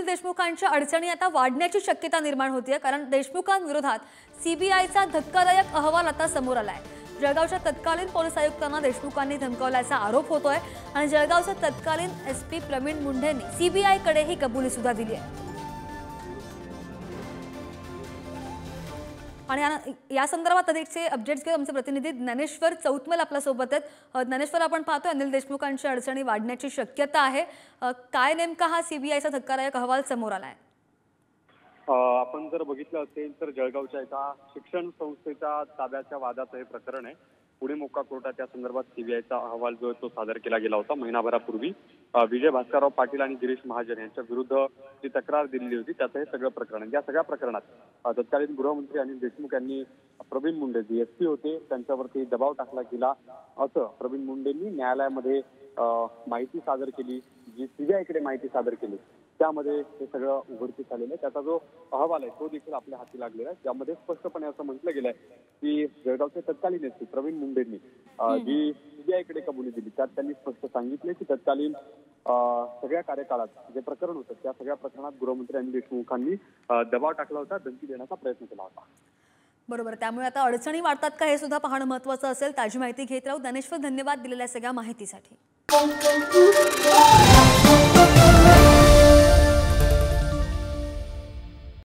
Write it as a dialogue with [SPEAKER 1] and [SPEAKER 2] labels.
[SPEAKER 1] देशमुखांच्या अडचणी आता वाढण्याची शक्यता निर्माण होतीये, कारण देशमुखांविरोधात सीबीआयचा धक्कादायक अहवाल आता समोर आलाय। जळगावच्या तत्कालीन पोलीस आयुक्तांना देशमुखांनी धमकावल्याचा आरोप होतोय आणि जळगावचे तत्कालीन एसपी प्रवीण मुंढेंनी सीबीआयकडे ही कबुली सुद्धा दिली आहे। आणि या संदर्भात अधिकचे अपडेट्स घेऊन आमचे प्रतिनिधी ज्ञानेश्वर चौतमल आपल्या सोबत आहेत। ज्ञानेश्वर, आपण पाहतोय अनिल देशमुखांच्या अडचणी वाढण्याची शक्यता आहे, काय नेमका हा सीबीआयचा धक्कादायक अहवाल समोर आलाय?
[SPEAKER 2] आपण जर बघितलं असेल तर जळगावच्या एका शिक्षण संस्थेच्या ताब्याच्या वादाचं हे प्रकरण आहे। पुणे मोक्का कोर्टात या संदर्भात सीबीआयचा अहवाल जो आहे तो सादर केला गेला होता महिनाभरापूर्वी। विजय भास्करराव पाटील आणि गिरीश महाजन यांच्या विरुद्ध जी तक्रार दिलेली होती त्याचं हे सगळं प्रकरण आहे। या सगळ्या प्रकरणात तत्कालीन गृहमंत्री अनिल देशमुख यांनी प्रवीण मुंडे जे एसपी होते त्यांच्यावरती दबाव टाकला गेला असं प्रवीण मुंडेंनी न्यायालयामध्ये माहिती सादर केली, जी सीबीआयकडे माहिती सादर केली। त्यामध्ये हे सगळं उघडकीस आलेलं आहे। त्याचा जो अहवाल आहे तो देखील आपल्या हाती लागलेला आहे। त्यामध्ये स्पष्टपणे असं म्हटलं गेलंय की जळगावचे तत्कालीन एसपी प्रवीण मुंडेंनी जी सीबीआयकडे कबुली दिली त्यात त्यांनी स्पष्ट सांगितले की तत्कालीन सगळ्या कार्यकाळात जे प्रकरण होतं त्या सगळ्या प्रकरणात गृहमंत्री अनिल देशमुखांनी दबाव टाकला होता, धमकी देण्याचा प्रयत्न केला होता।
[SPEAKER 1] बरोबर, त्यामुळे आता अडचणी वाढतात का हे सुद्धा पाहणं महत्त्वाचं असेल। ताजी माहिती घेत राहू। ज्ञानेश्वर, धन्यवाद दिलेल्या सगळ्या माहितीसाठी।